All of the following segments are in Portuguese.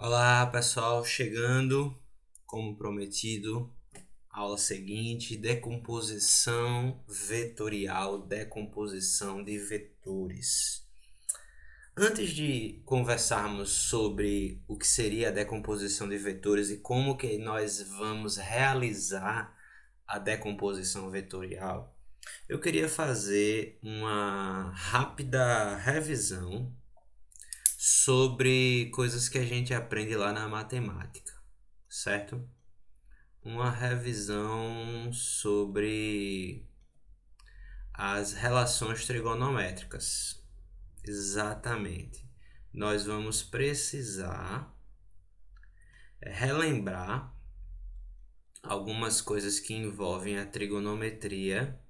Olá pessoal, chegando como prometido, aula seguinte, decomposição vetorial, decomposição de vetores. Antes de conversarmos sobre o que seria a decomposição de vetores e como que nós vamos realizar a decomposição vetorial, eu queria fazer uma rápida revisão sobre coisas que a gente aprende lá na matemática, certo? Uma revisão sobre as relações trigonométricas. Exatamente. Nós vamos precisar relembrar algumas coisas que envolvem a trigonometria,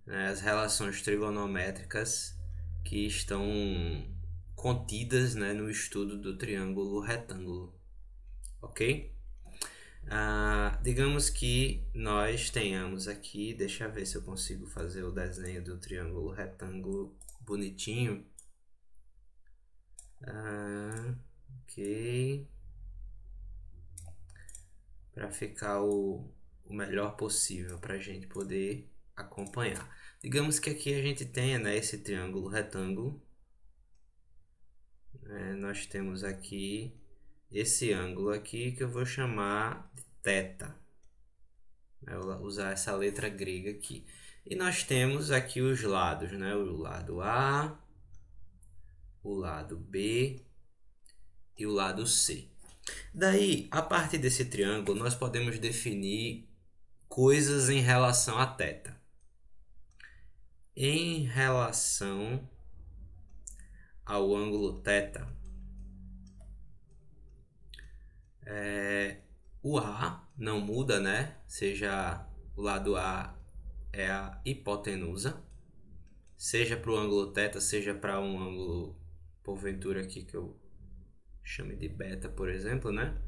né, as relações trigonométricas que estão contidas, né, no estudo do triângulo retângulo, ok? Digamos que nós tenhamos aqui, deixa eu ver se eu consigo fazer o desenho do triângulo retângulo bonitinho. Ok, para ficar o melhor possível para a gente poder acompanhar. Digamos que aqui a gente tenha, né, esse triângulo retângulo. Nós temos aqui esse ângulo aqui que eu vou chamar de θ. Eu vou usar essa letra grega aqui. E nós temos aqui os lados, né? O lado A, o lado B e o lado C. Daí, a partir desse triângulo, nós podemos definir coisas em relação a θ. Em relação ao ângulo θ, o A não muda, né? Seja o lado A é a hipotenusa, seja para o ângulo θ, seja para um ângulo, porventura aqui que eu chame de beta, por exemplo, né?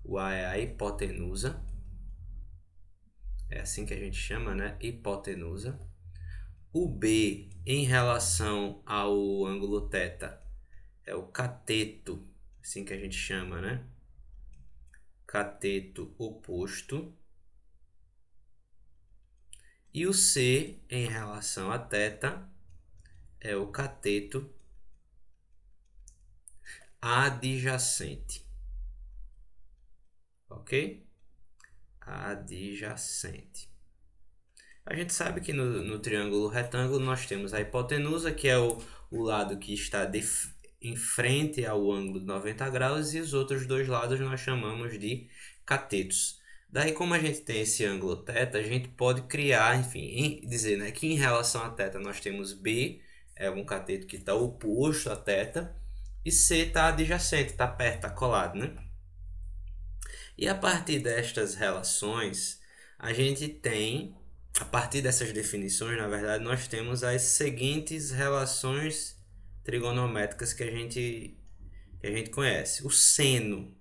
O A é a hipotenusa, é assim que a gente chama, né? Hipotenusa. O B, em relação ao ângulo θ, é o cateto, assim que a gente chama, né? Cateto oposto. E o C, em relação a θ, é o cateto adjacente. Ok? Adjacente. A gente sabe que no triângulo retângulo nós temos a hipotenusa, que é o lado que está em frente ao ângulo de 90 graus, e os outros dois lados nós chamamos de catetos. Daí, como a gente tem esse ângulo θ, a gente pode criar, enfim, dizer, né, que em relação a θ nós temos B, é um cateto que está oposto a θ, e C está adjacente, está perto, está colado, né? E a partir destas relações, a gente tem, a partir dessas definições, na verdade, nós temos as seguintes relações trigonométricas que a gente conhece. O seno,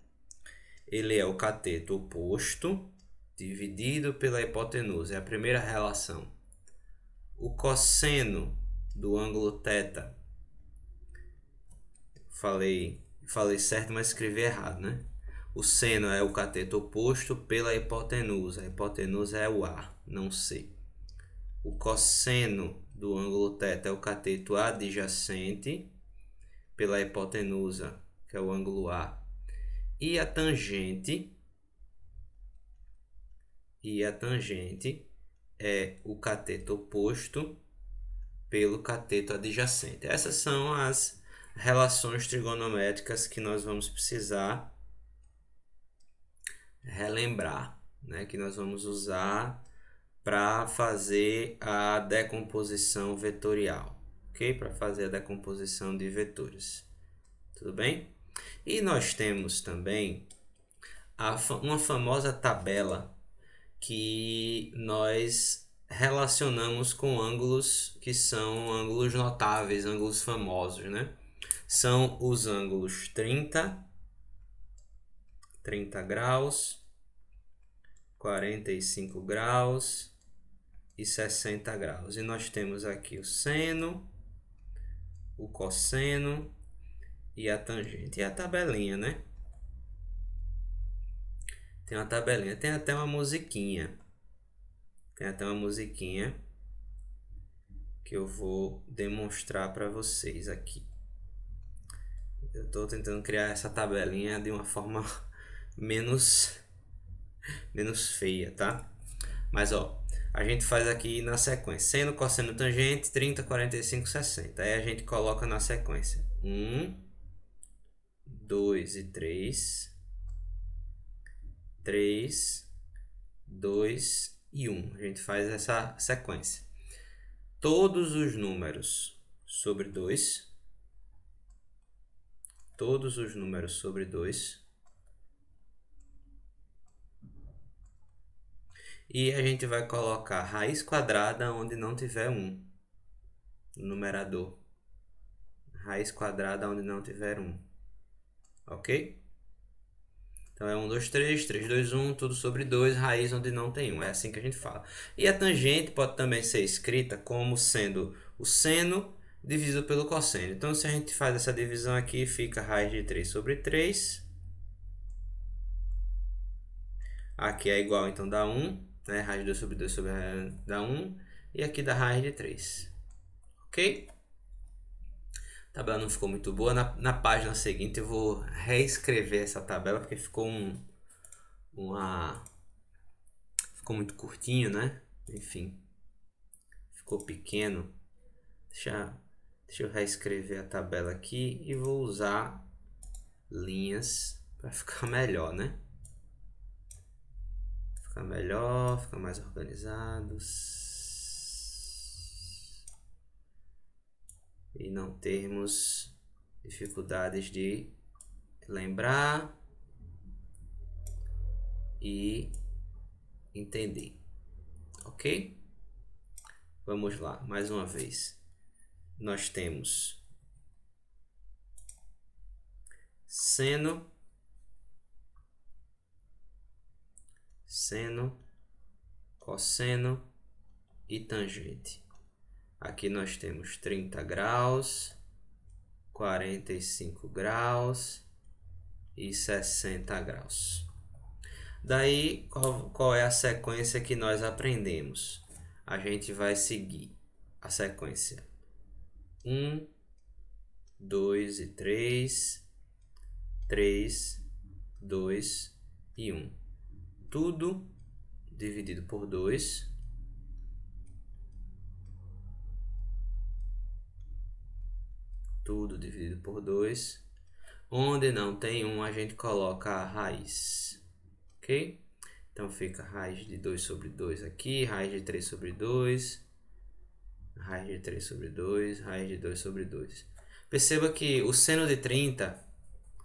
ele é o cateto oposto dividido pela hipotenusa, é a primeira relação. O cosseno do ângulo θ, falei certo, mas escrevi errado, né? O seno é o cateto oposto pela hipotenusa. A hipotenusa é o A, não C. O cosseno do ângulo θ é o cateto adjacente pela hipotenusa, que é o ângulo A. E a tangente é o cateto oposto pelo cateto adjacente. Essas são as relações trigonométricas que nós vamos precisar relembrar, né, que nós vamos usar para fazer a decomposição vetorial, ok? Para fazer a decomposição de vetores, tudo bem? E nós temos também uma famosa tabela que nós relacionamos com ângulos que são ângulos notáveis, ângulos famosos, né? São os ângulos 30 graus, 45 graus e 60 graus. E nós temos aqui o seno, o cosseno e a tangente. E a tabelinha, né? Tem uma tabelinha, tem até uma musiquinha. Tem até uma musiquinha que eu vou demonstrar para vocês aqui. Eu estou tentando criar essa tabelinha de uma forma menos feia, tá? Mas ó, a gente faz aqui na sequência: seno, cosseno, tangente, 30, 45, 60. Aí a gente coloca na sequência 1, 2 e 3, 3, 2 e 1. A gente faz essa sequência. Todos os números sobre 2, todos os números sobre 2, e a gente vai colocar raiz quadrada onde não tiver 1 no numerador. Raiz quadrada onde não tiver 1. Ok? Então é 1, 2, 3, 3, 2, 1, tudo sobre 2, raiz onde não tem 1. É assim que a gente fala. E a tangente pode também ser escrita como sendo o seno dividido pelo cosseno. Então se a gente faz essa divisão aqui, fica raiz de 3 sobre 3. Aqui é igual, então dá 1, né? Raiz de 2 sobre 2 sobre dá 1. E aqui dá raiz de 3. Ok? A tabela não ficou muito boa. Na página seguinte eu vou reescrever essa tabela, porque ficou ficou muito curtinho, né? Enfim, ficou pequeno. Deixa eu reescrever a tabela aqui e vou usar linhas para ficar melhor, né? Ficar melhor, ficar mais organizados. E não termos dificuldades de lembrar e entender. Ok? Vamos lá, mais uma vez. Nós temos seno, cosseno e tangente. Aqui nós temos 30 graus, 45 graus e 60 graus. Daí, qual é a sequência que nós aprendemos? A gente vai seguir a sequência 1, 2 e 3, 3, 2 e 1. Tudo dividido por 2. Tudo dividido por 2. Onde não tem 1, a gente coloca a raiz. Ok? Então fica raiz de 2 sobre 2 aqui, raiz de 3 sobre 2, raiz de 3 sobre 2, raiz de 2 sobre 2. Perceba que o seno de 30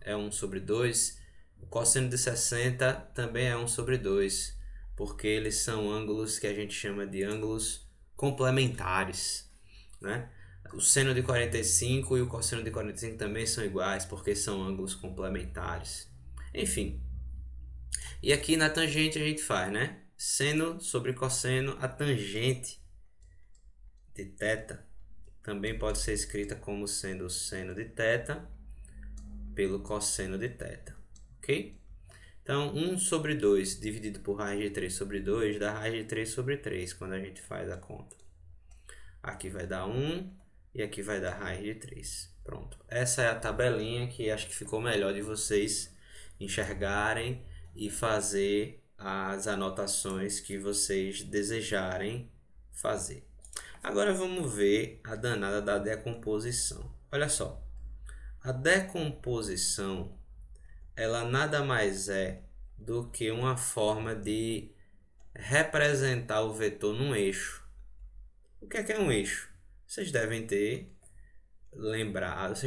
é 1 sobre 2, o cosseno de 60 também é 1 sobre 2, porque eles são ângulos que a gente chama de ângulos complementares, né? O seno de 45 e o cosseno de 45 também são iguais, porque são ângulos complementares. Enfim, e aqui na tangente a gente faz, né? Seno sobre cosseno, a tangente de θ também pode ser escrita como sendo o seno de θ pelo cosseno de θ, ok? Então, 1 sobre 2 dividido por raiz de 3 sobre 2 dá raiz de 3 sobre 3 quando a gente faz a conta. Aqui vai dar 1 e aqui vai dar raiz de 3. Pronto. Essa é a tabelinha que acho que ficou melhor de vocês enxergarem e fazer as anotações que vocês desejarem fazer. Agora vamos ver a danada da decomposição. Olha só, a decomposição ela nada mais é do que uma forma de representar o vetor num eixo. O que é um eixo? Vocês devem lembrar os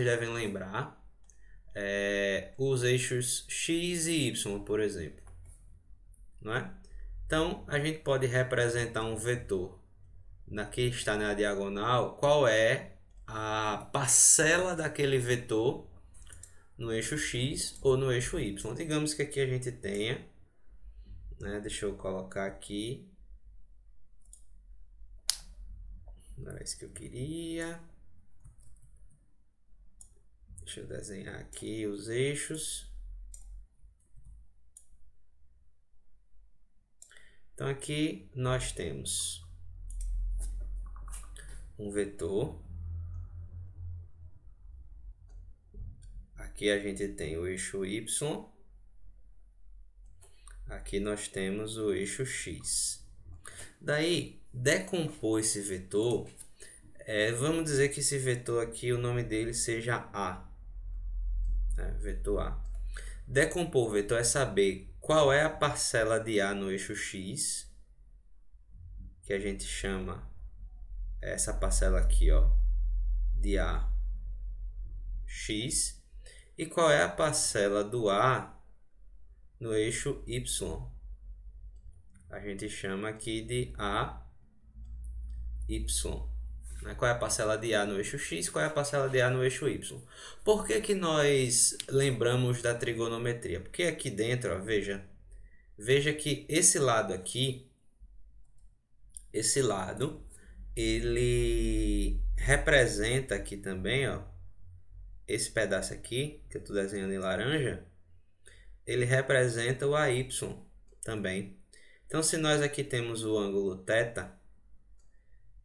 eixos x e y, por exemplo, não é? Então, a gente pode representar um vetor que está na diagonal, qual é a parcela daquele vetor no eixo x ou no eixo y. Digamos que aqui a gente tenha, né, deixa eu colocar aqui, não era isso que eu queria. Deixa eu desenhar aqui os eixos. Então aqui nós temos um vetor. Aqui a gente tem o eixo y. Aqui nós temos o eixo x. Daí, decompor esse vetor, vamos dizer que esse vetor aqui, o nome dele seja A. Vetor A. Decompor o vetor é saber qual é a parcela de A no eixo x, que a gente chama essa parcela aqui, ó, de A x, e qual é a parcela do A no eixo y. A gente chama aqui de AY. Qual é a parcela de A no eixo x, qual é a parcela de A no eixo y. Por que nós lembramos da trigonometria? Porque aqui dentro, ó, veja que esse lado aqui, esse lado, ele representa aqui também, ó, esse pedaço aqui, que eu estou desenhando em laranja, ele representa o AY também. Então, se nós aqui temos o ângulo θ,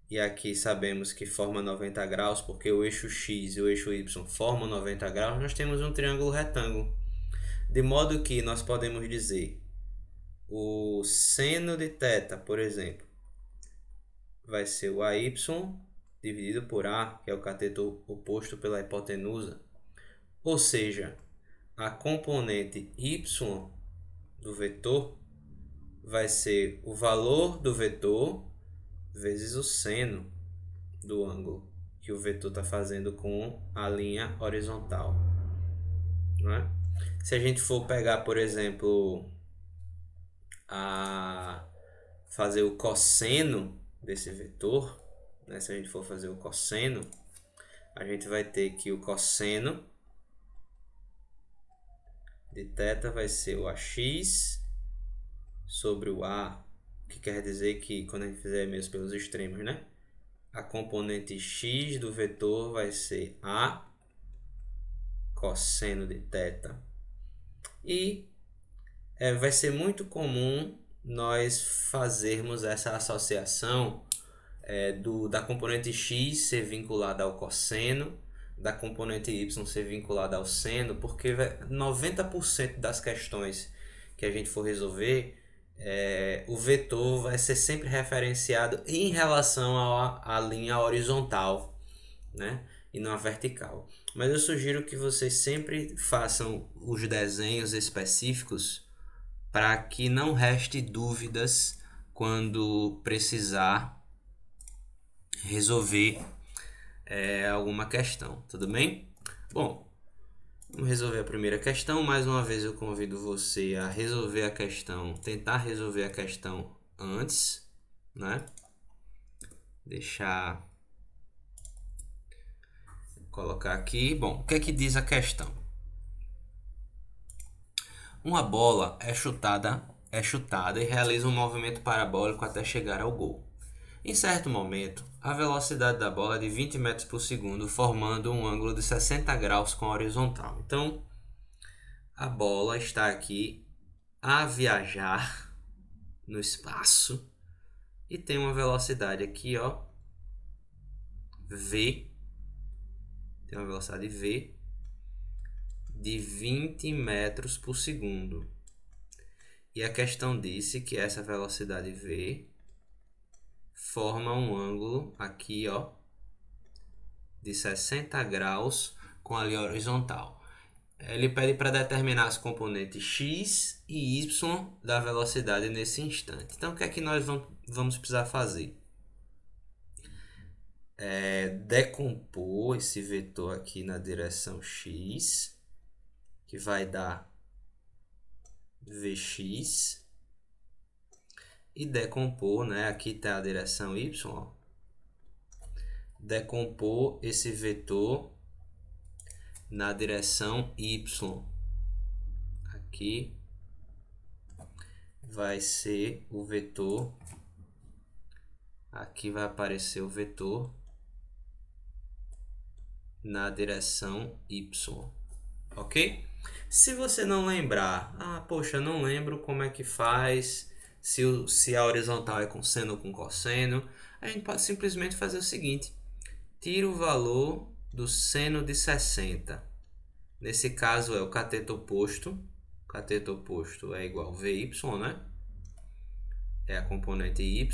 e aqui sabemos que forma 90 graus, porque o eixo x e o eixo y formam 90 graus, nós temos um triângulo retângulo. De modo que nós podemos dizer o seno de θ, por exemplo, vai ser o AY dividido por A, que é o cateto oposto pela hipotenusa. Ou seja, a componente y do vetor vai ser o valor do vetor vezes o seno do ângulo que o vetor está fazendo com a linha horizontal. Não é? Se a gente for pegar, por exemplo, fazer o cosseno desse vetor, né? Se a gente for fazer o cosseno, a gente vai ter que o cosseno de θ vai ser o AX sobre o A, que quer dizer que quando a gente fizer mesmo pelos extremos, né? A componente x do vetor vai ser A cosseno de θ. E vai ser muito comum nós fazermos essa associação da componente x ser vinculada ao cosseno, da componente y ser vinculada ao seno, porque 90% das questões que a gente for resolver, o vetor vai ser sempre referenciado em relação à linha horizontal, né? E não a vertical. Mas eu sugiro que vocês sempre façam os desenhos específicos para que não reste dúvidas quando precisar resolver alguma questão, tudo bem? Bom, vamos resolver a primeira questão. Mais uma vez eu convido você a resolver a questão, tentar resolver a questão antes, né? Colocar aqui. Bom, o que é que diz a questão? Uma bola é chutada e realiza um movimento parabólico até chegar ao gol. Em certo momento, a velocidade da bola é de 20 metros por segundo, formando um ângulo de 60 graus com a horizontal. Então, a bola está aqui a viajar no espaço e tem uma velocidade aqui, ó, v, tem uma velocidade v de 20 metros por segundo. E a questão disse que essa velocidade v forma um ângulo aqui, ó, de 60 graus com a linha horizontal. Ele pede para determinar as componentes x e y da velocidade nesse instante. Então, o que é que nós vamos precisar fazer? Decompor esse vetor aqui na direção x, que vai dar vx, e decompor, né? Aqui está a direção y, ó. Decompor esse vetor na direção y. Aqui vai ser o vetor, aqui vai aparecer o vetor na direção y, ok? Se você não lembrar, poxa, não lembro como é que faz se a horizontal é com seno ou com cosseno. A gente pode simplesmente fazer o seguinte: tira o valor do seno de 60. Nesse caso é o cateto oposto. O cateto oposto é igual a Vy, né? É a componente y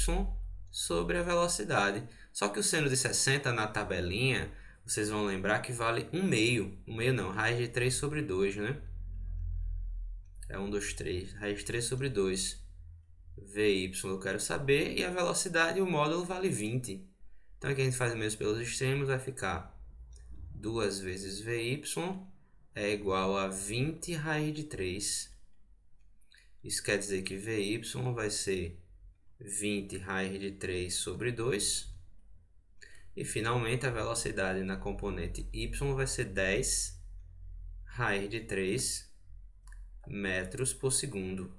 sobre a velocidade. Só que o seno de 60 na tabelinha, vocês vão lembrar que vale 1 meio. 1 meio não, raiz de 3 sobre 2, né? É 1, 2, 3. Raiz de 3 sobre 2. Vy eu quero saber. E a velocidade, o módulo vale 20. Então aqui a gente faz mesmo pelos extremos, vai ficar 2 vezes Vy é igual a 20 raiz de 3. Isso quer dizer que Vy vai ser 20 raiz de 3 sobre 2. E finalmente a velocidade na componente y vai ser 10 raiz de 3 metros por segundo.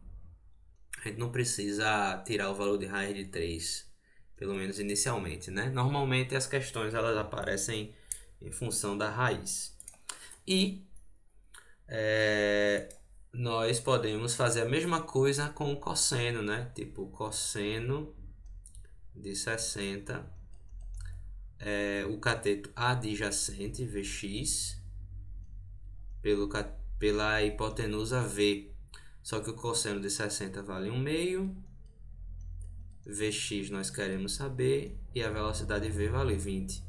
A gente não precisa tirar o valor de raiz de 3, pelo menos inicialmente, né? Normalmente as questões elas aparecem em função da raiz. E nós podemos fazer a mesma coisa com o cosseno, né? Tipo, cosseno de 60 é o cateto adjacente, Vx, pela hipotenusa V. Só que o cosseno de 60 vale 1 meio, Vx nós queremos saber, e a velocidade V vale 20.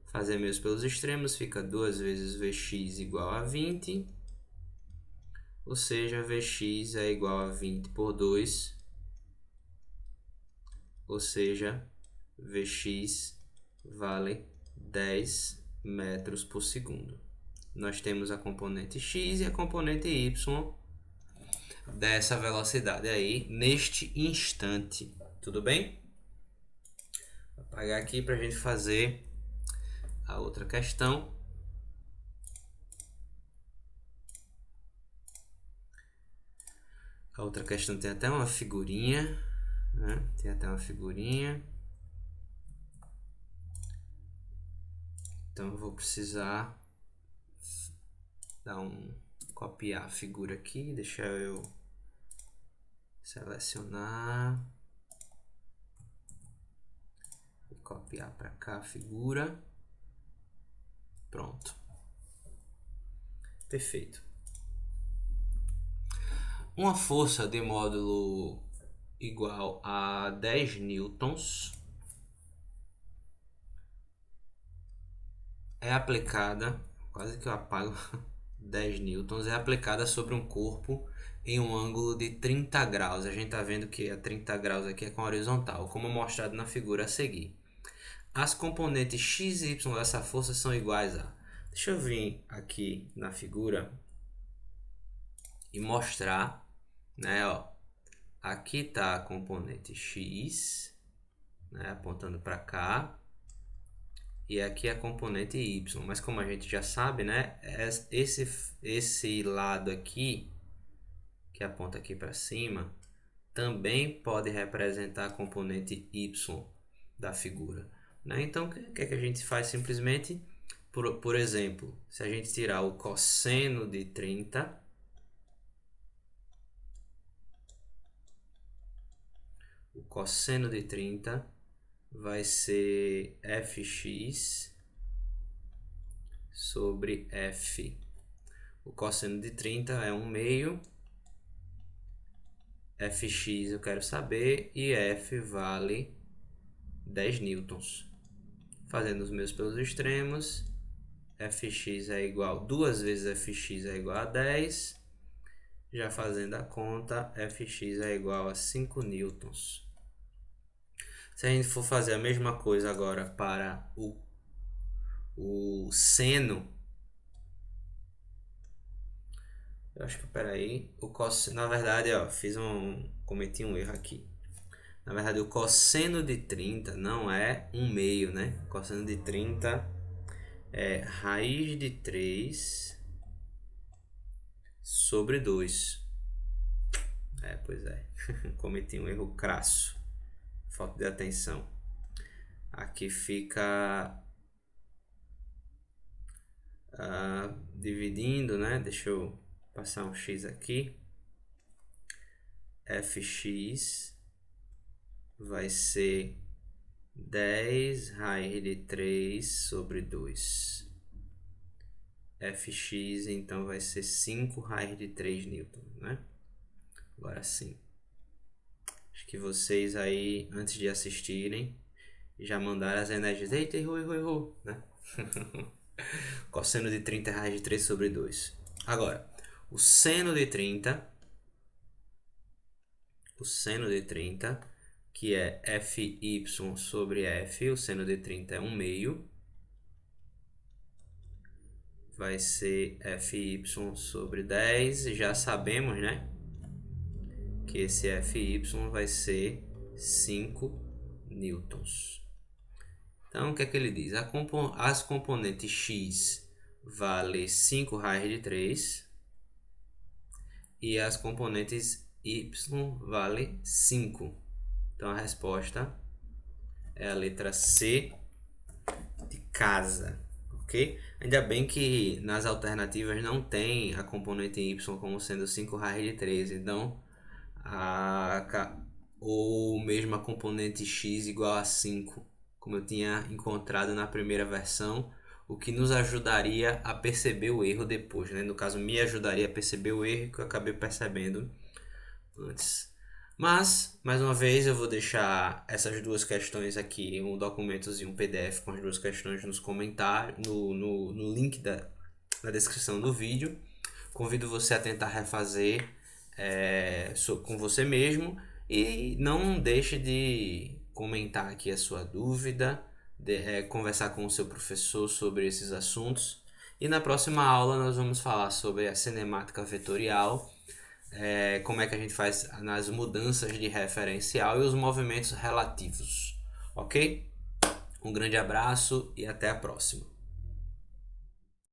Fazer mesmo pelos extremos, fica 2 vezes Vx igual a 20, ou seja, Vx é igual a 20 por 2, ou seja, Vx vale 10 metros por segundo. Nós temos a componente x e a componente y dessa velocidade aí neste instante. Tudo bem? Vou apagar aqui para a gente fazer a outra questão. A outra questão tem até uma figurinha, né? Tem até uma figurinha. Então eu vou precisar copiar a figura aqui, deixa eu selecionar e copiar para cá a figura. Pronto. Perfeito. Uma força de módulo igual a 10 newtons é aplicada, quase que eu apago, 10 newtons é aplicada sobre um corpo em um ângulo de 30 graus. A gente está vendo que a 30 graus aqui é com a horizontal, como mostrado na figura a seguir. As componentes x e y dessa força são iguais a... Deixa eu vir aqui na figura e mostrar, né? Ó, aqui está a componente x, né, apontando para cá, e aqui a componente y. Mas como a gente já sabe, né, esse lado aqui, que aponta aqui para cima, também pode representar a componente y da figura, né? Então, o que é que a gente faz? Simplesmente, por exemplo, se a gente tirar o cosseno de 30, o cosseno de 30 vai ser fx sobre f. O cosseno de 30 é 1 meio, fx eu quero saber, e f vale 10 newtons. Fazendo os meus pelos extremos, fx é igual, 2 vezes fx é igual a 10. Já fazendo a conta, fx é igual a 5 newtons. Se a gente for fazer a mesma coisa agora para o seno, eu acho que, peraí, na verdade, ó, cometi um erro aqui. Na verdade, o cosseno de 30 não é 1 meio, né? O cosseno de 30 é raiz de 3 sobre 2. Pois é. Cometi um erro crasso. Falta de atenção. Aqui fica dividindo, né? Deixa eu passar um x aqui. Fx vai ser 10 raiz de 3 sobre 2. Fx então vai ser 5 raiz de 3 newton, né? Agora sim. Acho que vocês aí, antes de assistirem, já mandaram as energias. Eita, errou, né? Cosseno de 30 é raiz de 3 sobre 2. Agora, o seno de 30, que é Fy sobre F, o seno de 30 é 1 meio, vai ser Fy sobre 10, e já sabemos, né, que esse Fy vai ser 5 newtons. Então, o que é que ele diz? As componentes x vale 5 raiz de 3 e as componentes y vale 5. Então, a resposta é a letra C de casa, ok? Ainda bem que nas alternativas não tem a componente y como sendo 5 raiz de 3, então ou mesmo a componente x igual a 5, como eu tinha encontrado na primeira versão, o que nos ajudaria a perceber o erro depois, né? No caso, me ajudaria a perceber o erro que eu acabei percebendo antes. Mas, mais uma vez, eu vou deixar essas duas questões aqui, um documento e um PDF com as duas questões nos comentários, no link na descrição do vídeo. Convido você a tentar refazer com você mesmo e não deixe de comentar aqui a sua dúvida, conversar com o seu professor sobre esses assuntos. E na próxima aula nós vamos falar sobre a cinemática vetorial, como é que a gente faz nas mudanças de referencial e os movimentos relativos, ok? Um grande abraço e até a próxima.